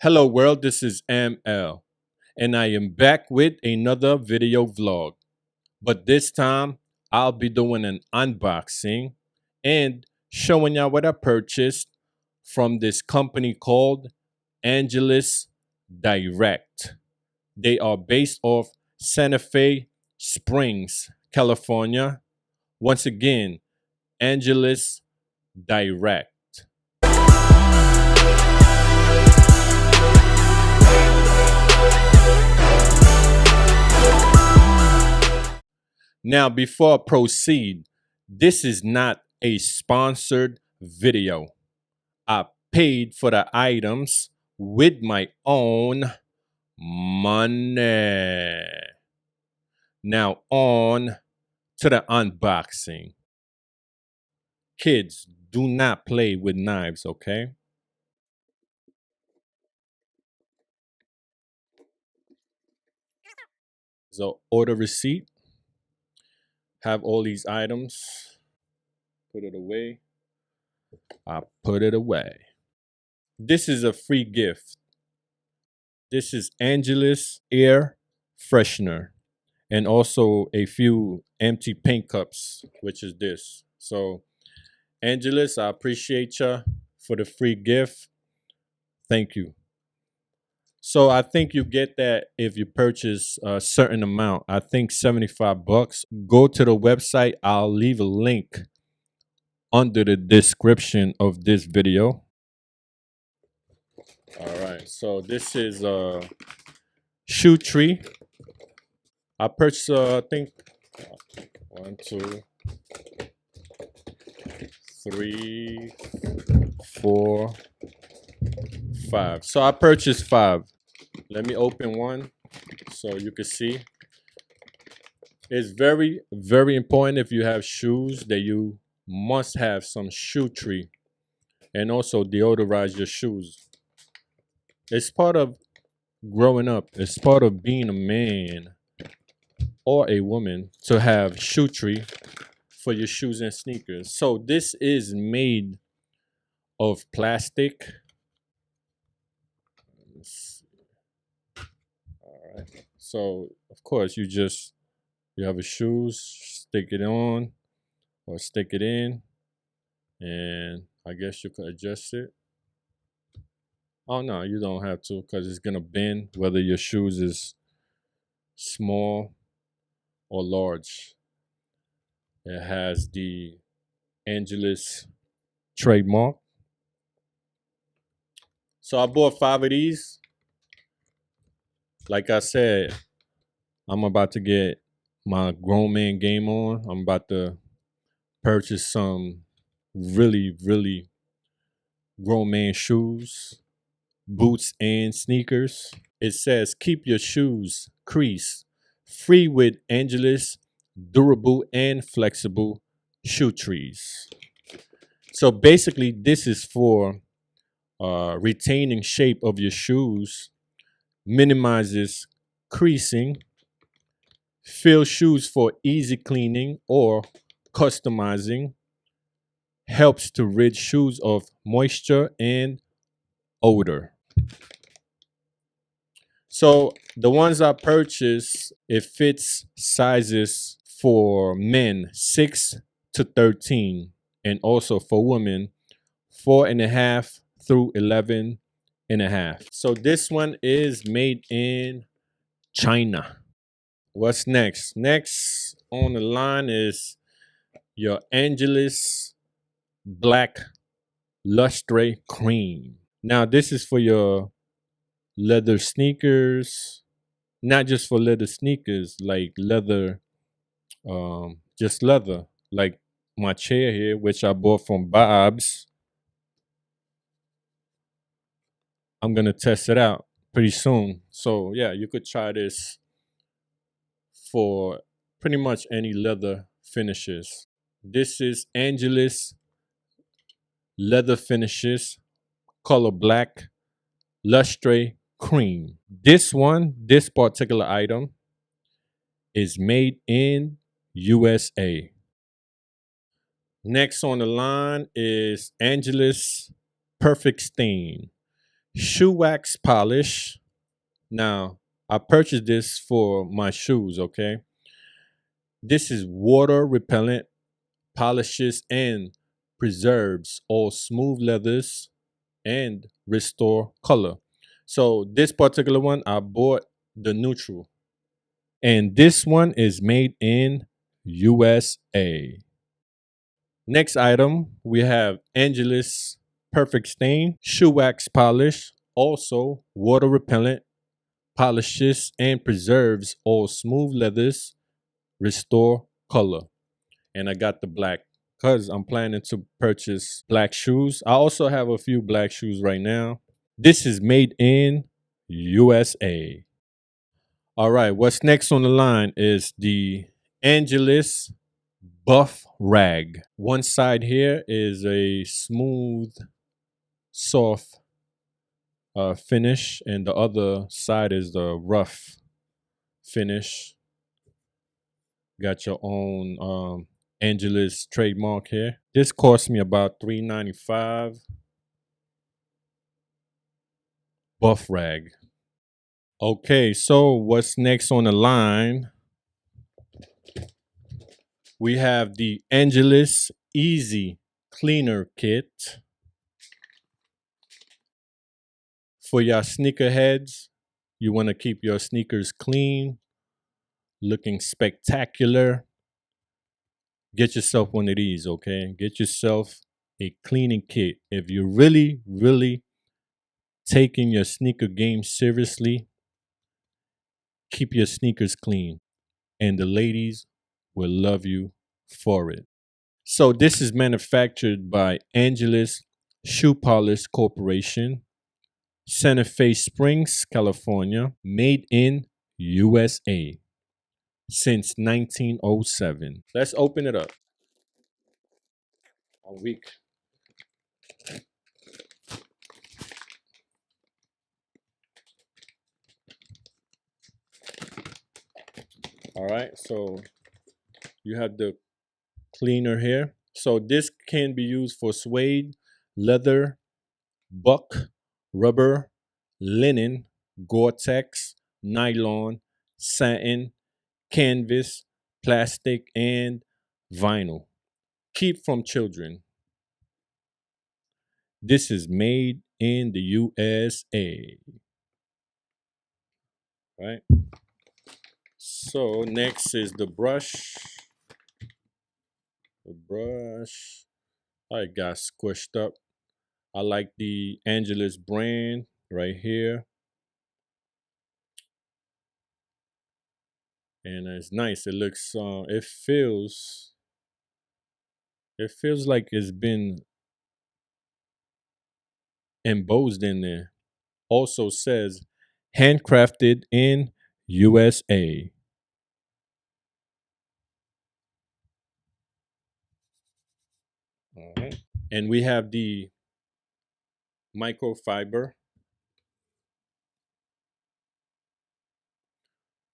Hello world, this is ML, and I am back with another video vlog. But this time, I'll be doing an unboxing and showing y'all what I purchased from this company called Angelus Direct. They are based off Santa Fe Springs, California. Once again, Angelus Direct. Now, before I proceed, this is not a sponsored video. I paid for the items with my own money. Now, on to the unboxing. Kids, do not play with knives, okay? So, order receipt. Have all these items. Put it away. I put it away. This is a free gift. This is Angelus air freshener and also a few empty paint cups, which is this. So Angelus, I appreciate you for the free gift. Thank you. So I think you get that if you purchase a certain amount. I think 75 bucks. Go to the website. I'll leave a link under the description of this video. All right. So this is a shoe tree. I purchased, I think, 1, 2, 3, 4, 5. So I purchased 5. Let me open one so you can see. It's very, very important if you have shoes that you must have some shoe tree and also deodorize your shoes. It's part of growing up. It's part of being a man or a woman to have shoe tree for your shoes and sneakers. So this is made of plastic. All right. So of course you have a shoes, stick it on or stick it in, and I guess you could adjust it. Oh no, you don't have to because it's gonna bend whether your shoes is small or large. It has the Angelus trademark. So I bought 5 of these. Like I said, I'm about to get my grown man game on. I'm about to purchase some really, really grown man shoes, boots, and sneakers. It says keep your shoes crease free with Angelus durable and flexible shoe trees. So basically this is for retaining shape of your shoes, minimizes creasing, fill shoes for easy cleaning or customizing, helps to rid shoes of moisture and odor. So the ones I purchased, it fits sizes for men 6 to 13 and also for women 4.5 through 11.5. So this one is made in China. What's next? Next on the line is your Angelus Black Lustre Cream. Now this is for your leather sneakers, not just for leather sneakers, like leather, just leather, like my chair here, which I bought from Bob's. I'm gonna test it out pretty soon. So yeah, you could try this for pretty much any leather finishes. This is Angelus Leather Finishes, color black, lustre cream. This particular item is made in USA. Next on the line is Angelus Perfect Stain shoe wax polish. Now, I purchased this for my shoes, okay? This is water repellent, polishes and preserves all smooth leathers and restore color. So this particular one, I bought the neutral. And this one is made in USA. Next item, we have Angelus Perfect Stain Shoe Wax Polish, also water repellent, polishes and preserves all smooth leathers, restore color. And I got the black because I'm planning to purchase black shoes. I also have a few black shoes right now. This is made in USA. All right, what's next on the line is the Angelus Buff Rag. One side here is a smooth, soft finish, and the other side is the rough finish. Got your own Angelus trademark here. This cost me about $3.95. Buff Rag. Okay, so what's next on the line? We have the Angelus Easy Cleaner Kit for your sneakerheads. You want to keep your sneakers clean, looking spectacular. Get yourself one of these, okay? Get yourself a cleaning kit. If you're really, really taking your sneaker game seriously, keep your sneakers clean, and the ladies will love you for it. So this is manufactured by Angelus Shoe Polish Corporation, Santa Fe Springs, California, made in USA since 1907. Let's open it up. A week. All right, so you have the cleaner here. So this can be used for suede, leather, buck, rubber, linen, Gore-Tex, nylon, satin, canvas, plastic, and vinyl. Keep from children. This is made in the USA. Right? So next is the brush. The brush. I got squished up. I like the Angelus brand right here. And it's nice. It looks it feels like it's been embossed in there. Also says handcrafted in USA. All right. And we have the microfiber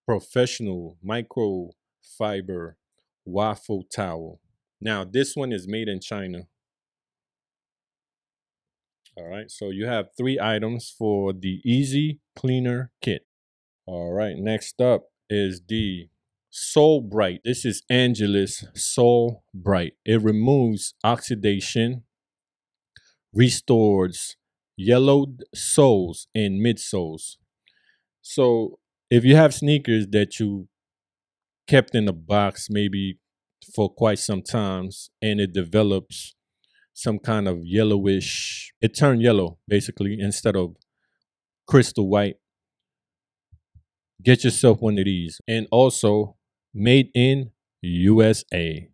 professional microfiber waffle towel. Now, this one is made in China. All right. So you have 3 items for the Easy Cleaner Kit. All right. Next up is the Soul Bright. This is Angelus Soul Bright. It removes oxidation, restores yellowed soles and midsoles. So if you have sneakers that you kept in a box maybe for quite some times and it develops some kind of yellowish, it turned yellow basically instead of crystal white, get yourself one of these. And also made in USA.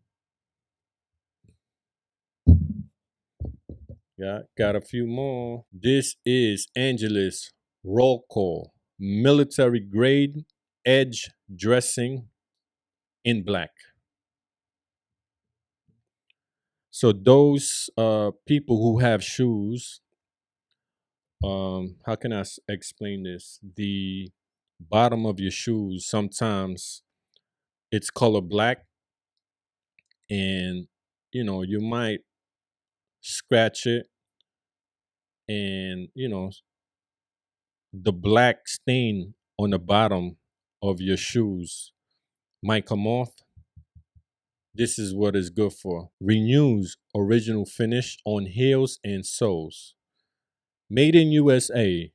Got a few more. This is Angelus Roll Call military grade edge dressing in black. So those people who have shoes, how can I explain this? The bottom of your shoes sometimes it's color black, and you might scratch it, and the black stain on the bottom of your shoes might come off, this is what it's good for. Renews original finish on heels and soles. Made in USA.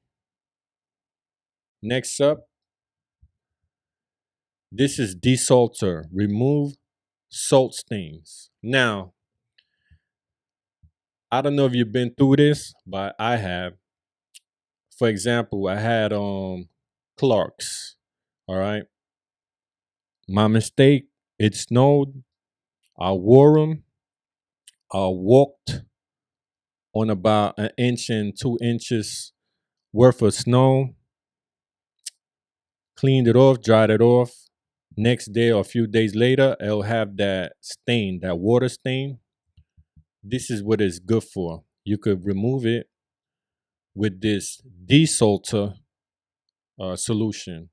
Next up, this is Desalter. Remove salt stains. Now, I don't know if you've been through this, but I have. For example, I had Clarks. All right. My mistake. It snowed. I wore them. I walked on about an inch and 2 inches worth of snow. Cleaned it off, dried it off. Next day or a few days later, it'll have that stain, that water stain. This is what it's good for. You could remove it with this desalter solution.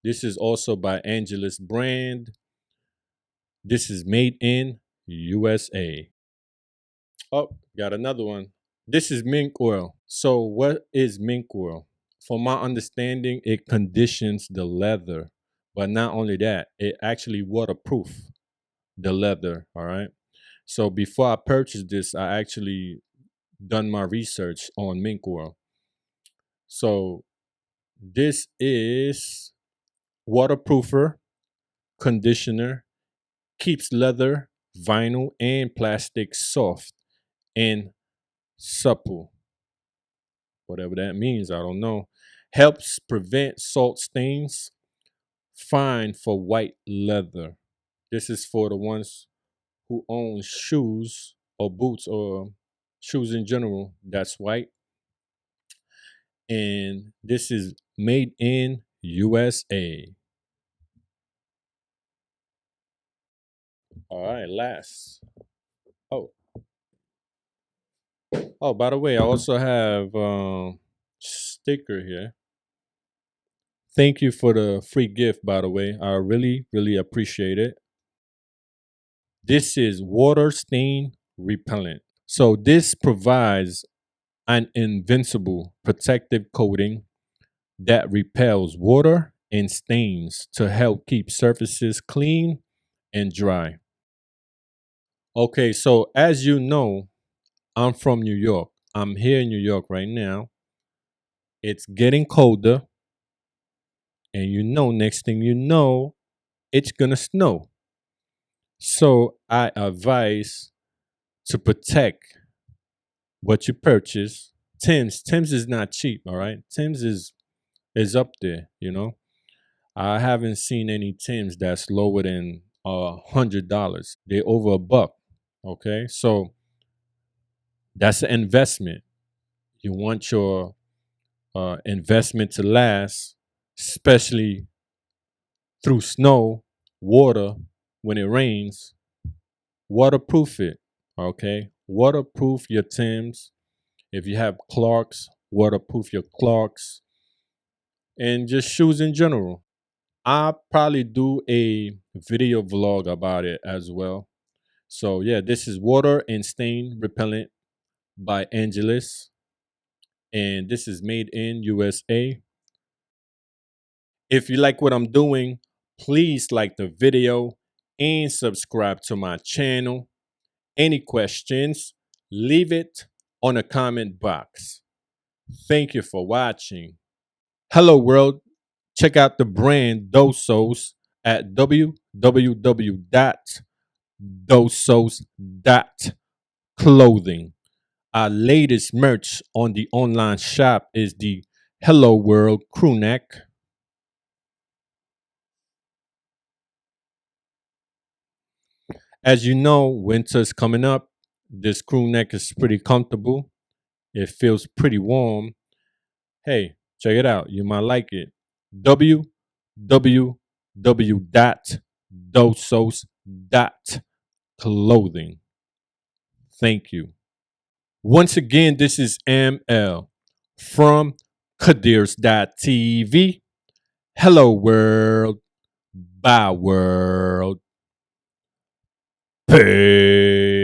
This is also by Angelus brand. This is made in USA. Oh, got another one. This is mink oil. So what is mink oil? From my understanding, it conditions the leather. But not only that, it actually waterproof the leather, all right? So before I purchased this, I actually done my research on mink oil. So this is waterproofer, conditioner, keeps leather, vinyl, and plastic soft and supple. Whatever that means, I don't know. Helps prevent salt stains. Fine for white leather. This is for the ones who own shoes or boots or shoes in general that's white. And this is made in USA. All right, last. Oh, by the way, I also have sticker here. Thank you for the free gift, by the way. I really, really appreciate it. This is water stain repellent. So this provides an invincible protective coating that repels water and stains to help keep surfaces clean and dry. Okay, so as you know, I'm from New York. I'm here in New York right now. It's getting colder. And next thing you know, it's going to snow. So I advise to protect what you purchase. Tim's is not cheap, all right? Tim's is up there, I haven't seen any Tims that's lower than $100. They over $1. Okay, so that's an investment. You want your investment to last, especially through snow, water, when it rains. Waterproof it. Okay, waterproof your Tims. If you have Clarks, waterproof your Clarks, and just shoes in general. I'll probably do a video vlog about it as well. So yeah, this is water and stain repellent by Angelus. And this is made in USA. If you like what I'm doing, please like the video and subscribe to my channel. Any questions, leave it on the comment box. Thank you for watching. Hello world. Check out the brand DOSOS at www.dosos.clothing. Our latest merch on the online shop is the Hello World crew neck. As you know, winter's coming up. This crew neck is pretty comfortable. It feels pretty warm. Hey, check it out. You might like it. www.dosos.clothing. Thank you. Once again, this is ML from Kadirs.tv. Hello, world. Bye, world. Peace.